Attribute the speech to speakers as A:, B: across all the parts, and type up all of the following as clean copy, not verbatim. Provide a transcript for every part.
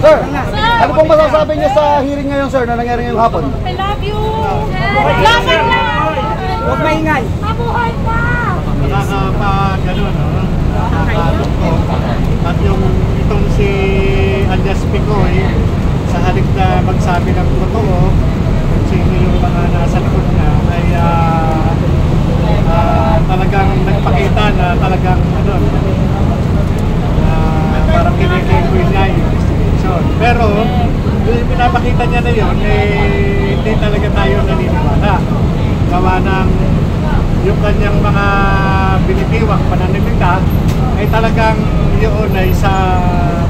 A: Sir, ano pong masasabi niyo sa hearing ngayon, sir, na nangyari ngayong hapon?
B: I love you! Laban lang!
C: Huwag maingay!
B: Mabuhay ka!
D: Nakakapagano, no? Nakakalungkot. At yung itong si Alias Picoy, sa halip na magsabi ng totoo, kung sino yung mga nasa likod na, ay talagang nagpakita na talagang ano, parang kinikikwil niya yung investigation. Pero, yung pinapakita niya na yun, hindi talaga tayo naniniwala. Gawa ng yung kanyang mga binitiwang pananimita ay talagang yun ay sa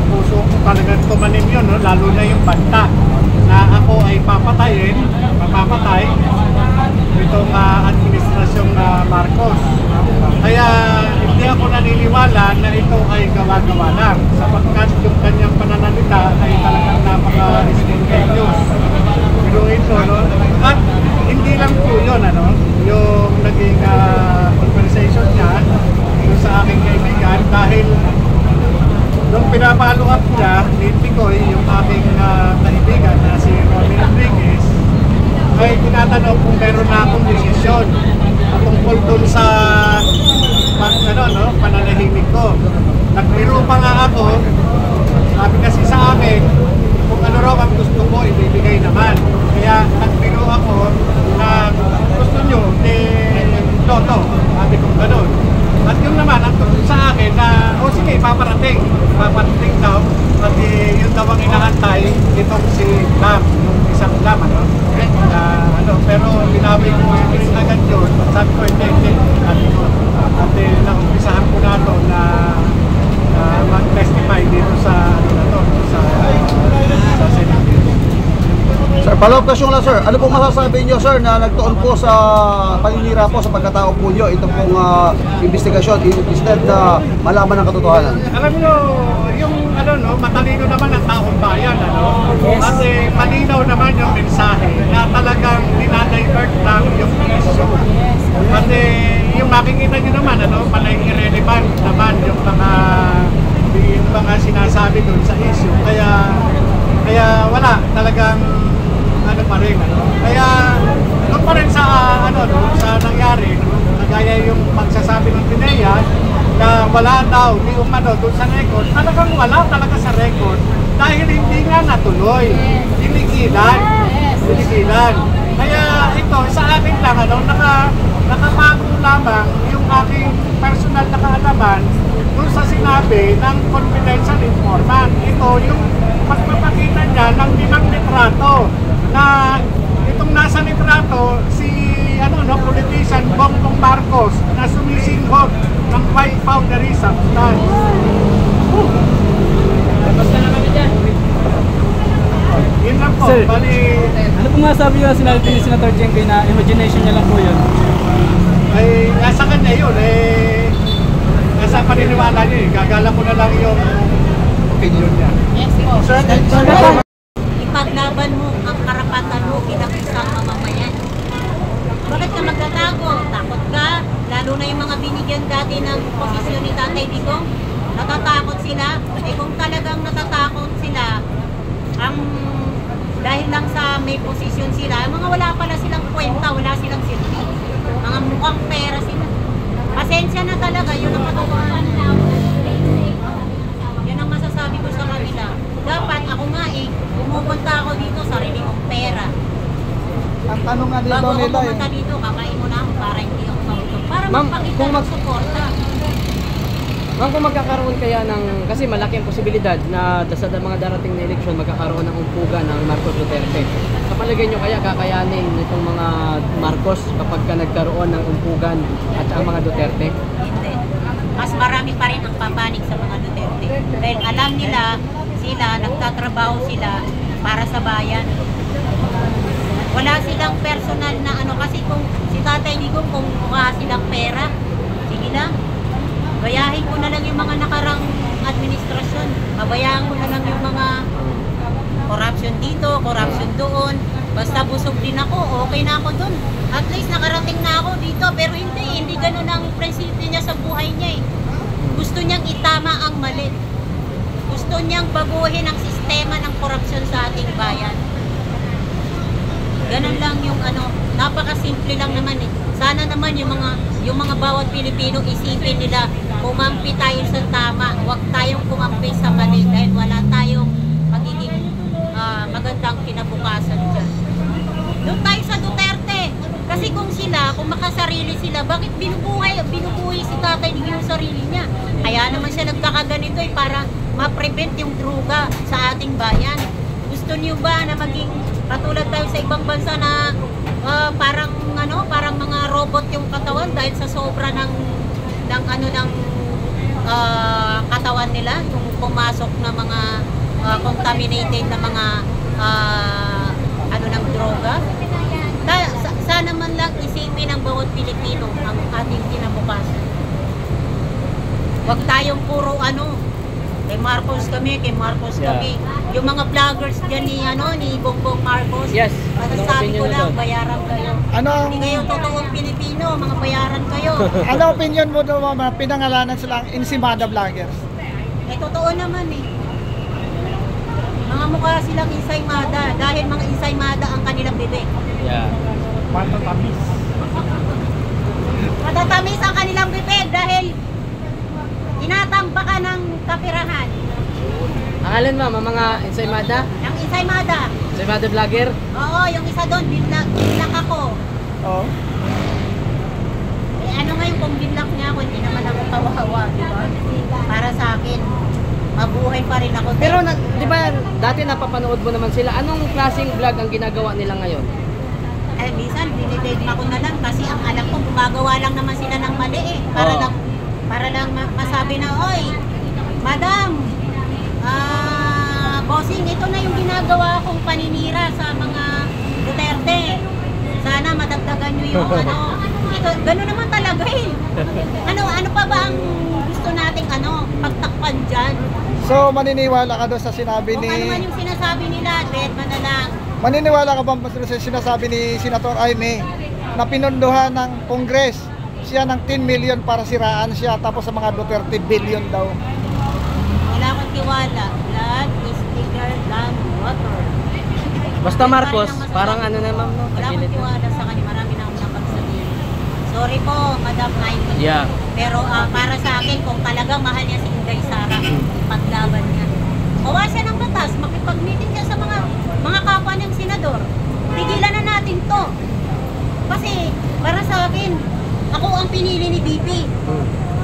D: puso ko talagang tumanim yun, no? Lalo na yung banta na ako ay mapapatay itong administrasyong Marcos. Kaya hindi ako naniniwala na ito ay gawa-gawa lang sapagkat yung kanyang pananalita ay talagang napaka-spontaneous. Pero ito, no? At hindi lang po yun, ano? Yung naging conversation niya sa aking kaibigan dahil nung pinapalo up niya ni Picoy, yung aking kaibigan na si Ronnie Rodriguez, ay tinatanong kung meron na akong desisyon tungkol dun sa pananahimik ko. Nagbiro pa nga ako, sabi kasi sa akin, kung ano raw ang gusto ko, ibibigay naman. Kaya nagbiro ako na gusto nyo, Toto, sabi kong gano'n. At yung naman, ang tungkol sa akin na, sige, paparating daw. At yun daw ang inahantay, itong si Lam, yung isang Lam, ano? Pero binawi ko yung agad yun. Sabi ko, hindi. At naumpisahan ko na ito na mag-testify dito sa Senate.
A: Sir, follow-up question lang, sir. Ano pong masasabi niyo, sir, na nagtuon po sa paninira po sa pagkatao po niyo itong pong investigasyon instead na malaman ng katotohanan?
D: Alam niyo, yung matalino naman ang taong bayan, Kasi malinaw naman yung mensahe na talagang dinadivert lang yung issue. Kasi yung makikita niyo naman, panay irrelevant naman yung mga sinasabi doon sa issue. Kaya wala talagang pa rin, Kaya doon pa rin sa sa nangyari, kagaya yung pagsasabi ng Pinea na wala daw di umano doon sa record, talagang wala talaga sa record dahil hindi nga natuloy, tinigilan. Kaya ito sa akin lang nakapago lamang yung aking personal na kaalaman doon sa sinabi ng confidential informant. Ito yung pagpapakita niya ng 5 litrato na itong nasa litrato si politician Bongbong Marcos na sumisinghot ng white powdery substance.
C: Basta na kami dyan.
D: Yun lang po.
E: Sir,
D: bali,
E: ano po nga sabi yung sinabi ni Senator Chengke na imagination niya lang po yun?
D: ay nasa kanya yun, nasa paniniwala niya, gagala ko na lang yung opinion niya.
B: Yes po.
A: Sir,
B: Ipaglaban mo ang karapatan mo bilang isang mamamayan. Bakit ka magtatago? Takot ka? Lalo na yung mga binigyan dati ng posisyon ni Tatay Digong. Natatakot sila. Kung talagang natatakot sila, dahil lang sa may posisyon sila, mga wala pala silang kwenta, wala silang silbi. Mga mukhang pera sila. Pasensya na talaga, yun ang katotohanan. Yan ang masasabi ko sa kanila. Dapat ako nga pumupunta ako dito, sarili kong pera.
E: Ang tanong nga dito
B: Bago ako
E: nila
B: pumunta dito, kakain mo na ako para hindi ako mautong. Para magpakita ng suporta.
C: Ma'am, kung magkakaroon kaya kasi malaki ang posibilidad na sa mga darating na eleksyon magkakaroon ng umpugan ng Marcos Duterte. Sa palagay nyo kaya kakayanin itong mga Marcos kapag nagkaroon ng umpugan at ang mga Duterte?
B: Hindi. Mas marami pa rin ang papanig sa mga Duterte. Dahil alam nila, nagtatrabaho sila para sa bayan. Wala silang personal na kasi kung si Tatay Digong kung mukha silang pera, sige lang. Gayahin ko na lang yung mga nakarang administrasyon. Pabayaan ko na lang yung mga corruption dito, corruption doon. Basta busog din ako, okay na ako doon. At least nakarating na ako dito, pero hindi ganun ang prinsipyo niya sa buhay niya Gusto niyang itama ang mali. Gusto niyang baguhin ang sistema ng korupsyon sa ating bayan. Ganun lang yung ano, napakasimple lang naman eh. Sana naman yung mga bawat Pilipino isipin nila, kumampi tayo sa tama, huwag tayong kumampi sa mali dahil wala tayong magiging magandang kinabukasan dyan. Doon tayo sa Duterte. Kasi kung makasarili sila, bakit binubuhay si Tatay Digong yung sarili niya? Kaya naman siya nagkakaganito para ma-prevent yung droga sa ating bayan. Gusto niyo ba na maging katulad tayo sa ibang bansa na parang mga robot yung katawan dahil sa sobra ng katawan nila, yung pumasok na mga contaminated na mga ng droga. Sana man lang isipin ng bawat Pilipino ang ating kinabukasan. Huwag tayong puro kay Marcos kami. Yung mga vloggers dyan ni Bongbong Marcos.
C: Yes.
B: Masasabi ko lang, bayaran kayo. Hindi kayo totoong Pilipino, mga bayaran kayo.
F: Ano opinion mo doon, mga pinangalanan silang Ensimada vloggers?
B: Totoo naman eh. Mga mukha silang Ensaymada dahil mga Ensaymada ang kanilang bibig.
C: Yeah.
B: Matatamis ang kanilang bibig dahil tinatambakan ng kapirahan.
C: Ang alin ma'am, ang mga Ensaymada?
B: Ang Ensaymada.
C: Ensaymada vlogger?
B: Oo, yung isa doon, binlock ako.
F: Oo.
B: Ano ngayon kung binlock niya ako, hindi naman ako kawawa, di ba? Para sa akin, mabuhay pa rin ako.
C: Pero di ba dati napapanood mo naman sila, anong klaseng vlog ang ginagawa nila ngayon?
B: Minsan, dinidedma ko na lang kasi ang alam ko, gumagawa lang naman sila ng mali eh. Para lang masabi na, oy, madam, bossing, ito na yung ginagawa kong paninira sa mga Duterte. Sana madagdagan nyo yung ito, gano'n naman talaga eh. Ano pa ba ang gusto nating pagtakpan dyan?
F: So, maniniwala ka doon sa sinabi
B: Kung ano man yung sinasabi nila, dedma na lang.
F: Maniniwala ka ba sa sinasabi ni Senator Aimee na pinunduhan ng Congress siya ng 10 million para siraan siya, tapos sa mga Duterte billion daw?
B: Wala akong tiwala. Blood is thicker than water.
C: Basta Marcos, parang naman no?
B: Wala akong tiwala sa kanya. Marami na akong napagsabihin. Sorry po, Madam Aimee.
C: Yeah.
B: Pero para sa akin, kung talagang mahal niya si Inday Sara, paglaban niya. Kawa siya ng batas, makipag-meeting siya sa mga kapwa niyang senador. Tigilan na natin to. Kasi, para sa akin, ako ang pinili ni BP.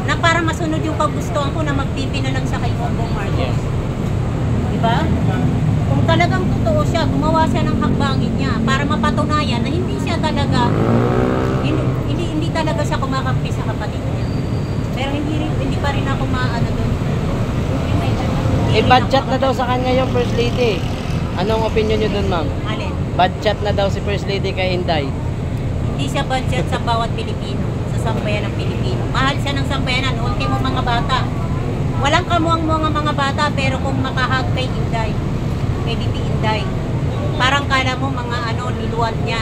B: Na para masunod yung kagustuhan ko na mag-BP na lang siya kay Bongbong Marcos.
C: Yes.
B: Diba? Kung talagang totoo siya, gumawa siya ng hakbangin niya para mapatunayan na hindi siya talaga, hindi talaga siya kumakampi sa kapatid niya. Pero hindi pa rin ako doon.
C: Budget na daw sa kanya yung First Lady. Anong opinion niyo doon, ma'am?
B: Alin?
C: Budget na daw si First Lady kay Inday.
B: Hindi siya budget sa bawat Pilipino, sa sambayan ng Pilipino. Mahal siya ng sambayanan, ultimo mga bata. Walang kamuang mga bata, pero kung makahag kay Inday, kay BP Inday, parang kala mo mga niluwag niya.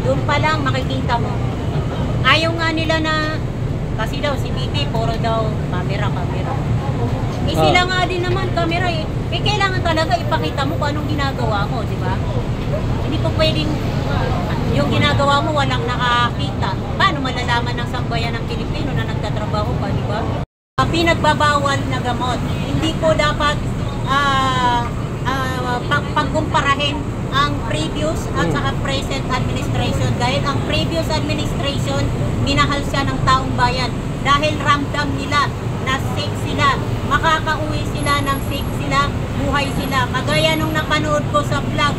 B: Doon pa lang makikita mo. Ayaw nga nila na, kasi daw si BP, puro daw camera. Sila nga din naman, camera eh. Kailangan talaga ipakita mo kung anong ginagawa ko, di ba? Hindi po pwedeng yung ginagawa mo walang nakakita. Paano malalaman ng sambayan ng Pilipino na nagtatrabaho pa, di ba? Pinagbabawal na gamot. Hindi ko dapat pagkumparahin ang previous at saka present administration. Dahil ang previous administration, minahal siya ng taong bayan. Dahil ramdam nila na sick sila, makakauwi sila ng sick sila, buhay sila. Kagaya nung napanood ko sa vlog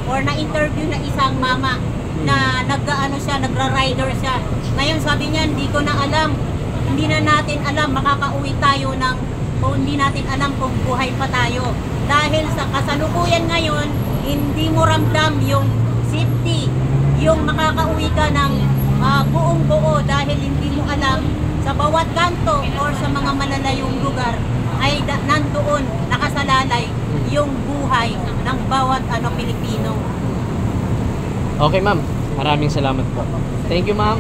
B: or na-interview na isang mama na nagra-rider siya. Ngayon sabi niya, hindi na natin alam, makakauwi tayo hindi natin alam kung buhay pa tayo. Dahil sa kasalukuyan ngayon, hindi mo ramdam yung safety, yung makakauwi ka ng buong buo dahil hindi mo alam sa bawat kanto or sa mga malalayong lugar ay nandoon nakasalalay yung buhay ng bawat Pilipino.
C: Okay, ma'am. Maraming salamat po. Thank you, ma'am.